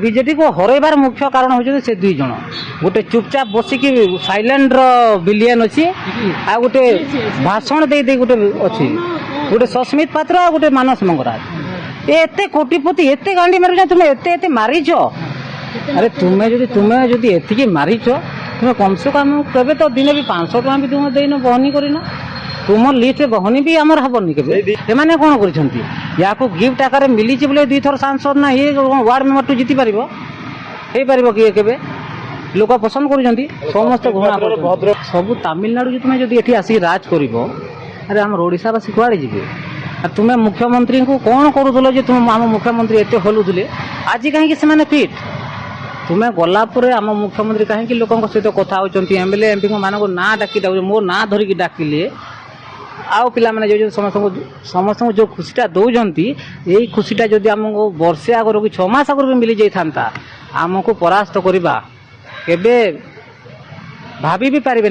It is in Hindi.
बीजेडी को हरइबार मुख्य कारण होते से दुई जन गोटे चुपचाप बसिकी साइलेंट बिलियन अच्छी आ गोटे भाषण दे दे गोटे अच्छी गोटे सस्मित पात्र आ गोटे मानस मंगराज एते कोटिपति एते गांडी मारी तुम्हें एते मारीच अरे तुम्हें जदि एतिकी मारीच तुम्हें कम से कम केवे तो दिन भी 500 टका भी तुम देन बहनी करना तुम लिस्ट बहनी भी आमर हेनी के मैंने कौन कर गिफ्ट आकार मिली बोले 2 थर सांसद ना ये वार्ड मेंबर टू जीति पार किए के लोक पसंद कर समस्त घृणा सब तमिलनाडु तुम्हें जब ये आसिक राज कर अरे आम ओडावासी कुआड़े जी तुम्हें मुख्यमंत्री को कौन करूल तुम आम मुख्यमंत्री एत हलुले आज कहीं फिट तुम्हें गलापर आम मुख्यमंत्री कहीं लोक सहित कथा होती एमएलए एमपी मान ना डाकी मो ना धरिकी डाकिले आउ पिला माने जो समस्त जो खुशीटा दौरान यही खुशीटा जदि आमको वर्षे आगर कि 6 मास आगर भी मिली जाता आमको परास्त करवा केबे भाभी भी पारे।